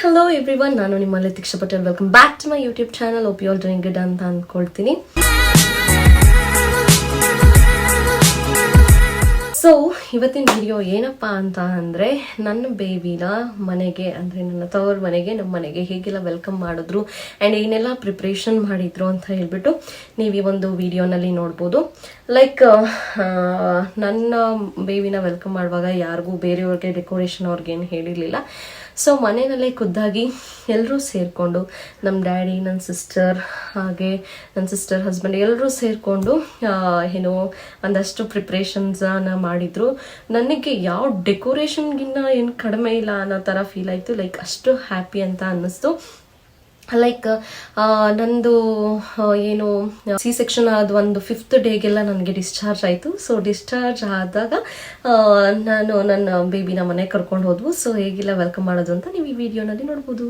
hello everyone. ನಾನು ನಿಮ್ಮ Latiksha Patel. Welcome back to my YouTube channel. Hope you all doing good ಅಂತ ಅಂದ್ಕೊಳ್ತೀನಿ. So ಇವತ್ತಿನ ವಿಡಿಯೋ ಏನಪ್ಪ ಅಂತ ಅಂದರೆ ನನ್ನ ಬೇಬಿನ ಮನೆಗೆ ಅಂದರೆ ನನ್ನ ತವರ ಮನೆಗೆ ನಮ್ಮ ಮನೆಗೆ ಹೇಗೆಲ್ಲ ವೆಲ್ಕಮ್ ಮಾಡಿದ್ರು ಆ್ಯಂಡ್ ಏನೆಲ್ಲ ಪ್ರಿಪ್ರೇಷನ್ ಮಾಡಿದ್ರು ಅಂತ ಹೇಳ್ಬಿಟ್ಟು ನೀವು ಈ ಒಂದು ವಿಡಿಯೋನಲ್ಲಿ ನೋಡ್ಬೋದು. ಲೈಕ್ ನನ್ನ ಬೇಬಿನ ವೆಲ್ಕಮ್ ಮಾಡುವಾಗ ಯಾರಿಗೂ ಬೇರೆಯವ್ರಿಗೆ ಡೆಕೋರೇಷನ್ ಅವ್ರಿಗೇನು ಹೇಳಿರಲಿಲ್ಲ. ಸೊ ಮನೆಯಲ್ಲೇ ಖುದ್ದಾಗಿ ಎಲ್ಲರೂ ಸೇರಿಕೊಂಡು ನಮ್ಮ ಡ್ಯಾಡಿ, ನನ್ನ ಸಿಸ್ಟರ್, ಹಾಗೆ ನನ್ನ ಸಿಸ್ಟರ್ ಹಸ್ಬೆಂಡ್ ಎಲ್ಲರೂ ಸೇರಿಕೊಂಡು ಏನೋ ಒಂದಷ್ಟು ಪ್ರಿಪ್ರೇಷನ್ಸನ್ನು ಮಾಡಿದರು. ನನಗೆ ಯಾವ ಡೆಕೋರೇಷನ್ಗಿನ್ನ ಏನು ಕಡಿಮೆ ಇಲ್ಲ ಅನ್ನೋ ಥರ ಫೀಲ್ ಆಯಿತು. ಲೈಕ್ ಅಷ್ಟು ಹ್ಯಾಪಿ ಅಂತ ಅನ್ನಿಸ್ತು. ಲೈಕ್ ನಂದು ಏನು ಸಿ ಸೆಕ್ಷನ್ ಅದು ಒಂದು 5th ಡೇಗೆಲ್ಲ ನನಗೆ ಡಿಸ್ಚಾರ್ಜ್ ಆಯಿತು. ಸೊ ಡಿಸ್ಚಾರ್ಜ್ ಆದಾಗ ನಾನು ನನ್ನ ಬೇಬಿನ ಮನೆಗೆ ಕರ್ಕೊಂಡು ಹೋದ್ವು. ಸೊ ಹೇಗೆಲ್ಲ ವೆಲ್ಕಮ್ ಮಾಡೋದು ಅಂತ ನೀವು ಈ ವಿಡಿಯೋನಲ್ಲಿ ನೋಡ್ಬೋದು.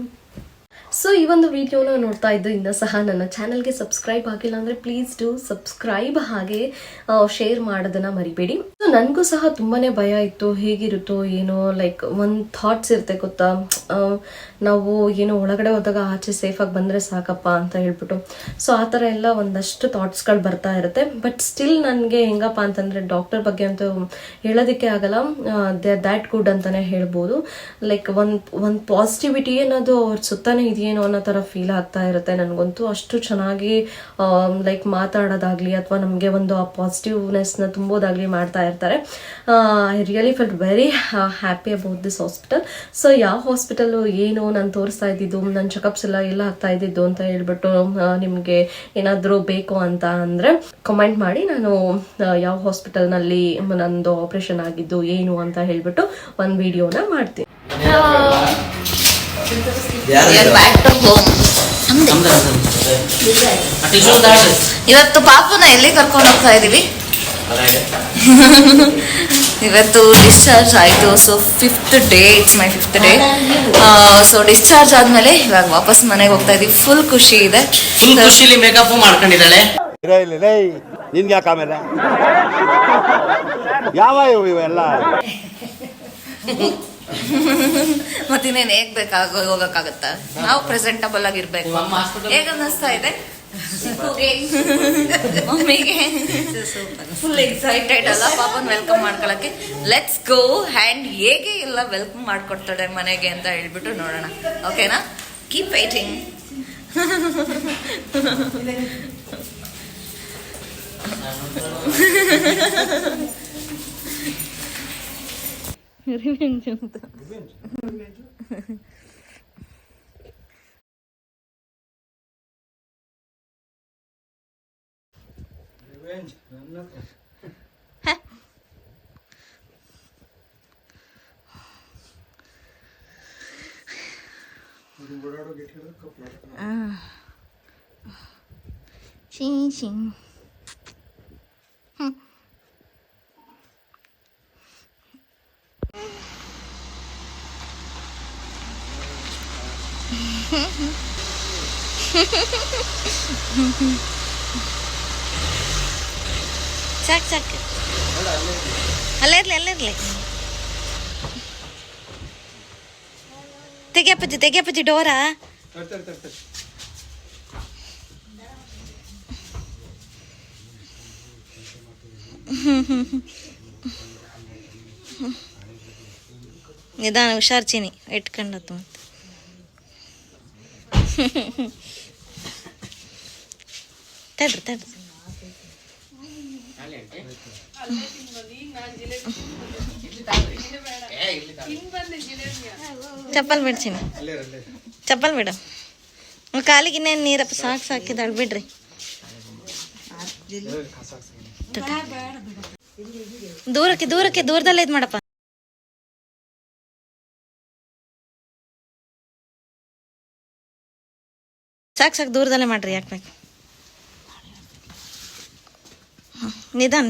ಸೊ ಈ ಒಂದು ವಿಡಿಯೋನ ನೋಡ್ತಾ ಇದ್ದು ಇನ್ನೂ ಸಹ ನನ್ನ ಚಾನಲ್ಗೆ ಸಬ್ಸ್ಕ್ರೈಬ್ ಆಗಿಲ್ಲ ಅಂದರೆ ಪ್ಲೀಸ್ ಡೂ ಸಬ್ಸ್ಕ್ರೈಬ್, ಹಾಗೆ ಶೇರ್ ಮಾಡೋದನ್ನು ಮರಿಬೇಡಿ. ಸೊ ನನಗೂ ಸಹ ತುಂಬಾ ಭಯ ಇತ್ತು, ಹೇಗಿರುತ್ತೋ ಏನೋ. ಲೈಕ್ ಒಂದು ಥಾಟ್ಸ್ ಇರುತ್ತೆ ಗೊತ್ತಾ, ನಾವು ಏನೋ ಒಳಗಡೆ ಹೋದಾಗ ಆಚೆ ಸೇಫಾಗಿ ಬಂದರೆ ಸಾಕಪ್ಪ ಅಂತ ಹೇಳ್ಬಿಟ್ಟು. ಸೊ ಆ ಥರ ಎಲ್ಲ ಒಂದಷ್ಟು ಥಾಟ್ಸ್ಗಳು ಬರ್ತಾ ಇರುತ್ತೆ. ಬಟ್ ಸ್ಟಿಲ್ ನನಗೆ ಹೆಂಗಪ್ಪ ಅಂತಂದರೆ ಡಾಕ್ಟರ್ ಬಗ್ಗೆ ಅಂತೂ ಹೇಳೋದಕ್ಕೆ ಆಗಲ್ಲ, ದೇ ಆರ್ ದ್ಯಾಟ್ ಗುಡ್ ಅಂತಲೇ ಹೇಳ್ಬೋದು. ಲೈಕ್ ಒಂದು ಪಾಸಿಟಿವಿಟಿ ಅನ್ನೋದು ಅವ್ರ ಸುತ್ತಾನೆ ಇದೆಯೇನೋ ಅನ್ನೋ ಥರ ಫೀಲ್ ಆಗ್ತಾ ಇರುತ್ತೆ ನನಗಂತೂ. ಅಷ್ಟು ಚೆನ್ನಾಗಿ ಲೈಕ್ ಮಾತಾಡೋದಾಗಲಿ ಅಥವಾ ನಮಗೆ ಒಂದು ಆ ಪಾಸಿಟಿವ್ನೆಸ್ನ ತುಂಬೋದಾಗಲಿ ಮಾಡ್ತಾ ಇರ್ತಾರೆ. I really felt very happy about this hospital. So ಯಾವ ಹಾಸ್ಪಿಟಲು ಏನು ನಾನು ತೋರಿಸ್ತಾ ಇದ್ದಿದ್ದು, ನನ್ನ ಚೆಕಪ್ಸ್ ಎಲ್ಲ ಆಗ್ತಾ ಇದ್ದಿದ್ದು ಅಂತ ಹೇಳ್ಬಿಟ್ಟು ನಿಮಗೆ ಏನಾದರೂ ಬೇಕು ಅಂತ ಅಂದರೆ ಕಮೆಂಟ್ ಮಾಡಿ. ನಾನು ಯಾವ ಹಾಸ್ಪಿಟಲ್ನಲ್ಲಿ ನಂದು ಆಪ್ರೇಷನ್ ಆಗಿದ್ದು ಏನು ಅಂತ ಹೇಳ್ಬಿಟ್ಟು ಒಂದು ವಿಡಿಯೋನ ಮಾಡ್ತೀನಿ. ಇವತ್ತು ಪಾಪುನ ಎಲ್ಲಿ ಕರ್ಕೊಂಡು ಹೋಗ್ತಾ ಇದೀವಿ? ಇವತ್ತು ಡಿಸ್ಚಾರ್ಜ್ ಆಯಿತು. So 5th day, it's my 5th day. So discharge ಆದ್ಮೇಲೆ ಇವಾಗ ವಾಪಸ್ ಮನೆಗೆ ಹೋಗ್ತಾ ಇದೀವಿ. ಫುಲ್ ಖುಷಿ ಇದೆ. ಖುಷಿಲಿ ಮೇಕಪ್ ಮಾಡ್ಕೊಂಡಿದ್ದಾಳೆ. ನಿನ್ಗೆ ಯಾಕೆ ಆಮೇಲೆ ಯಾವ ಇವೆಲ್ಲ ಮತ್ತಿನ್ನೇನು ಹೇಗ್ ಬೇಕಾಗ ಹೋಗಕ್ಕಾಗತ್ತ? ನಾವು ಪ್ರೆಸೆಂಟಬಲ್ ಆಗಿರ್ಬೇಕು. ಹೇಗ ಅನ್ನಿಸ್ತಾ ಇದೆ ಮಮ್ಮಿಗೆ? ಫುಲ್ ಎಕ್ಸೈಟೆಡ್ ಅಲ್ಲ ಪಾಪನ್ ವೆಲ್ಕಮ್ ಮಾಡ್ಕೊಳಕ್ಕೆ. ಲೆಟ್ಸ್ ಗೋ ಹ್ಯಾಂಡ್ ಹೇಗೆ ಎಲ್ಲ ವೆಲ್ಕಮ್ ಮಾಡ್ಕೊಡ್ತಾಳೆ ಮನೆಗೆ ಅಂತ ಹೇಳ್ಬಿಟ್ಟು ನೋಡೋಣ. ಓಕೆನಾ? Keep waiting. ಸಾಕು ಸಾಕು, ಅಲ್ಲೇ ಇರ್ಲಿ. ತೆಗಿಯಪ್ಪಜ್ಜಿ ಡೋರಾ. ನಿಧಾನ, ಹುಷಾರ್ ಚೀನಿ ಇಟ್ಕೊಂಡತ್ತು. ಮತ್ತೆ ತಡ್ರಿ ಚಪ್ಪಲ್ ಬಿಡ್ತೀನಿ, ಚಪ್ಪಲ್ ಬಿಡು. ಕಾಲಿಗೆ ಇನ್ನೇನು ನೀರಪ್ಪ ಸಾಕಿದಾಳು ಬಿಡ್ರಿ. ದೂರದಲ್ಲೇ ಇದು ಮಾಡಪ್ಪ. ಸಾಕು ದೂರದಲ್ಲೇ ಮಾಡ್ರಿ, ಯಾಕೆ ಬೇಕು?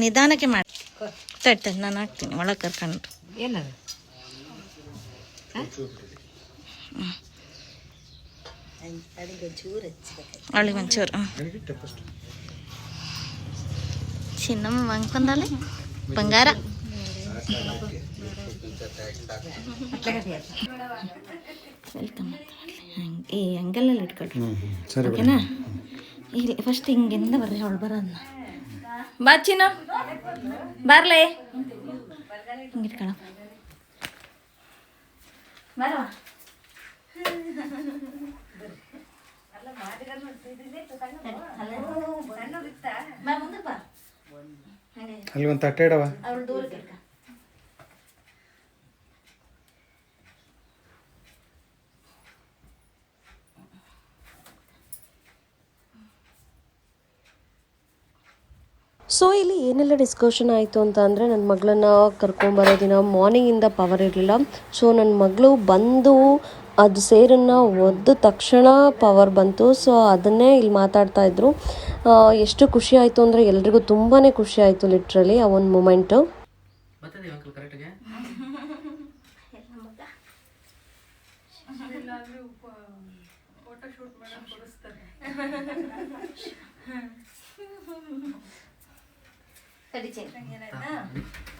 ನಿಧಾನಕ್ಕೆ ಮಾಡಿ. ತಡ್ತೇನೆ, ನಾನು ಹಾಕ್ತೀನಿ ಒಳಗೆ ಕರ್ಕೊಂಡು. ಅವಳಿಗೆ ಒಂಚೂರು ಚಿನ್ನಮ್ಮ ಮಂಕೊಂಡಾಲೆ ಬಂಗಾರ. ವೆಲ್ಕಮ್ ಈ ಅಂಗಲಲ್ಲಿ ಇಟ್ಕೊಳ್ರಿ ಓಕೆನಾ. ಇಲ್ಲಿ ಫಸ್ಟ್ ಹಿಂಗೆಂದ ಬರ್ರಿ ಅವಳು ಬರೋದನ್ನ ಬಾ ಚಿನ್ನ ಬಾರ್ಲೇ ಹಿಂಗೆ ಇಟ್ಕೊಳ ಬರವಾ. ಅಲ್ಲಿ ಒಂದು ತಟ್ಟೆ ಇಡವ. ಅವಳು ದೂರಕ್ಕೆ ಇಟ್ಕ. ಸೊ ಇಲ್ಲಿ ಏನೆಲ್ಲ ಡಿಸ್ಕಷನ್ ಆಯಿತು ಅಂತ ಅಂದರೆ ನನ್ನ ಮಗಳನ್ನ ಕರ್ಕೊಂಬರೋ ದಿನ ಮಾರ್ನಿಂಗಿಂದ ಪವರ್ ಇರಲಿಲ್ಲ. ಸೊ ನನ್ನ ಮಗಳು ಬಂದು ಅದು ಸೇರನ್ನು ಒದ್ದ ತಕ್ಷಣ ಪವರ್ ಬಂತು. ಸೊ ಅದನ್ನೇ ಇಲ್ಲಿ ಮಾತಾಡ್ತಾ ಇದ್ರು. ಎಷ್ಟು ಖುಷಿ ಆಯಿತು ಅಂದರೆ ಎಲ್ರಿಗೂ ತುಂಬಾ ಖುಷಿ ಆಯಿತು ಲಿಟ್ರಲಿ ಆ ಒಂದು ಮೂಮೆಂಟು.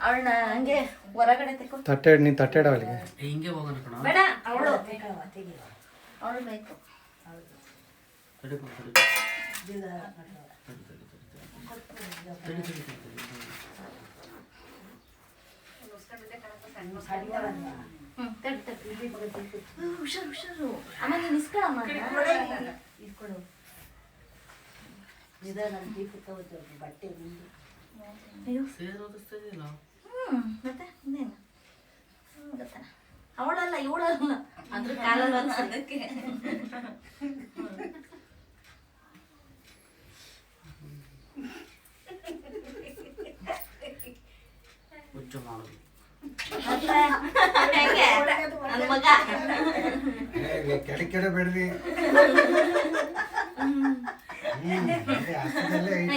ಅವಳನ್ನ ಹಂಗೆ ಹೊರಗಡೆ ತೆಕ್ಕೊಂಡು ತಟ್ಟೆ ನೀನು ತಟ್ಟೆ ಇಡವ ಅಲ್ಲಿಗೆ. ಹಿಂಗೆ ಹೋಗೋಣ ಕಣ. ಬೇಡ ಅವಳು ಬೇಕು. ಹುಷಾರು ಹುಷಾರು ಆಮೇಲೆ ನಿಸ್ಕೊಳಮ್ಮ. ಮತ್ತೆ ಇನ್ನೇನು ಗೊತ್ತಾ ಅವಳಲ್ಲ ಇವಳಲ್ಲ ಅದ್ರ ಕಾಲಲ್ಲ ಅದಕ್ಕೆ. ನನ್ನ ಮಗ ಕೆಡೆ ಬೇಡ್ರಿ.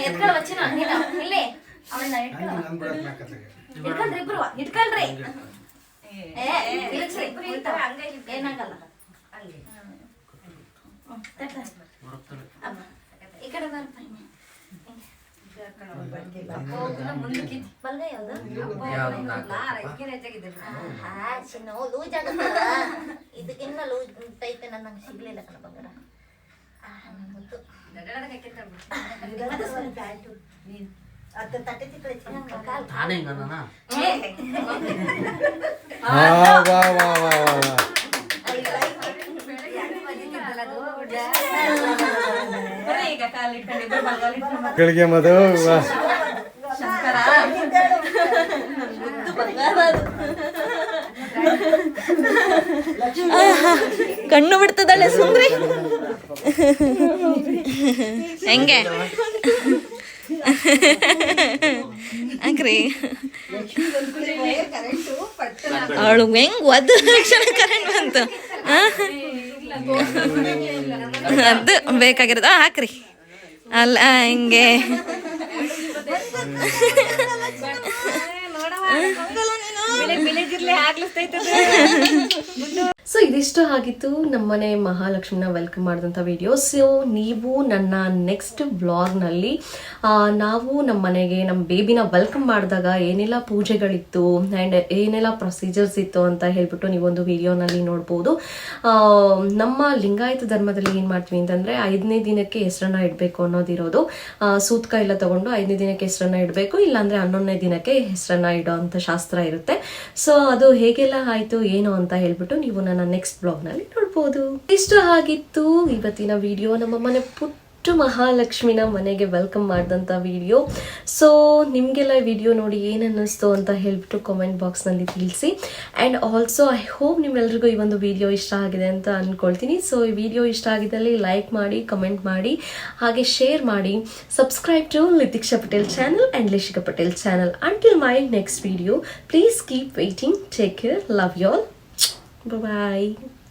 ಎತ್ಕೊಳ್ಳ ವಚ್ಚಿನ ನೀನು ಇಲ್ಲಿ ಅವಳನ್ನ ಇಟ್ಕೊಳ್ರಿ ಇಬ್ರು ಇಟ್ಕೊಳ್ರಿ. ಏನಾಗಲ್ಲ ಈ ಕಡೆ ಬರ್ಪ. ಬಲ್ಗೈ ಯಾವ್ದು ಲೂಸ್ ಆಗುತ್ತಲ್ಲ ಇದಕ್ಕಿನ್ನ ಲೂಸ್ ಟೈಪ್ ನಂಗೆ ಸಿಗ್ಲಿಲ್ಲ ಕಣ ಬಂಗಾರ. ತಟ್ಟೆ ತಿಕ್ಕಳಿ ನಾನೇ ಹಿಂಗ ಅಣ್ಣನ? ಗಳಿಗೆ ಮದು ಕಣ್ಣು ಬಿಡ್ತದಳೆ ಸುಂದ್ರಿ ಹೆಂಗೆ ಹಾಕ್ರಿ. ಅವಳು ಹೆಂಗ್ ಒದ್ದು ತಕ್ಷಣ ಕರೆಂಟ್ ಬಂತು. ಅದು ಬೇಕಾಗಿರೋದು ಹಾಕ್ರಿ ಅಲ್ಲ ಹಿಂಗೆ. ಸೊ ಇದಿಷ್ಟು ಆಗಿತ್ತು ನಮ್ಮನೆ ಮಹಾಲಕ್ಷ್ಮಿನ ವೆಲ್ಕಮ್ ಮಾಡಿದಂಥ ವಿಡಿಯೋ. ಸೊ ನೀವು ನನ್ನ ನೆಕ್ಸ್ಟ್ ವ್ಲಾಗ್ನಲ್ಲಿ ನಾವು ನಮ್ಮ ಮನೆಗೆ ನಮ್ಮ ಬೇಬಿನ ವೆಲ್ಕಮ್ ಮಾಡಿದಾಗ ಏನೆಲ್ಲ ಪೂಜೆಗಳಿತ್ತು ಆ್ಯಂಡ್ ಏನೆಲ್ಲ ಪ್ರೊಸೀಜರ್ಸ್ ಇತ್ತು ಅಂತ ಹೇಳ್ಬಿಟ್ಟು ನೀವೊಂದು ವಿಡಿಯೋನಲ್ಲಿ ನೋಡ್ಬೋದು. ನಮ್ಮ ಲಿಂಗಾಯತ ಧರ್ಮದಲ್ಲಿ ಏನು ಮಾಡ್ತೀವಿ ಅಂತಂದರೆ 5ನೇ ದಿನಕ್ಕೆ ಹೆಸರನ್ನ ಇಡಬೇಕು ಅನ್ನೋದಿರೋದು. ಸೂತ್ಕ ಎಲ್ಲ ತಗೊಂಡು 5ನೇ ದಿನಕ್ಕೆ ಹೆಸರನ್ನ ಇಡಬೇಕು, ಇಲ್ಲಾಂದರೆ 11ನೇ ದಿನಕ್ಕೆ ಹೆಸರನ್ನ ಇಡೋ ಅಂಥ ಶಾಸ್ತ್ರ ಇರುತ್ತೆ. ಸೊ ಅದು ಹೇಗೆಲ್ಲ ಆಯಿತು ಏನು ಅಂತ ಹೇಳ್ಬಿಟ್ಟು ನೀವು ನನ್ನ ನೆಕ್ಸ್ಟ್ ಬ್ಲಾಗ್ನಲ್ಲಿ ನೋಡ್ಬೋದು. ಇಷ್ಟು ಆಗಿತ್ತು ಇವತ್ತಿನ ವಿಡಿಯೋ. ನಮ್ಮ ಮನೆ ಪುಟ್ಟ ಮಹಾಲಕ್ಷ್ಮಿನ ಮನೆಗೆ ವೆಲ್ಕಮ್ ಮಾಡಿದಂಥ ವಿಡಿಯೋ. ಸೊ ನಿಮಗೆಲ್ಲ ವಿಡಿಯೋ ನೋಡಿ ಏನು ಅನ್ನಿಸ್ತು ಅಂತ ಹೇಳ್ಬಿಟ್ಟು ಕಾಮೆಂಟ್ ಬಾಕ್ಸ್ನಲ್ಲಿ ತಿಳಿಸಿ. ಆ್ಯಂಡ್ ಆಲ್ಸೋ ಐ ಹೋಪ್ ನಿಮ್ಮೆಲ್ರಿಗೂ ಈ ಒಂದು ವಿಡಿಯೋ ಇಷ್ಟ ಆಗಿದೆ ಅಂತ ಅಂದ್ಕೊಳ್ತೀನಿ. ಸೊ ಈ ವಿಡಿಯೋ ಇಷ್ಟ ಆಗಿದ್ದಲ್ಲಿ ಲೈಕ್ ಮಾಡಿ, ಕಮೆಂಟ್ ಮಾಡಿ, ಹಾಗೆ ಶೇರ್ ಮಾಡಿ. Subscribe to Litiksha Patel channel and Lishika Patel channel. Until my next video, please keep waiting. Take care. Love you all. Bye-bye.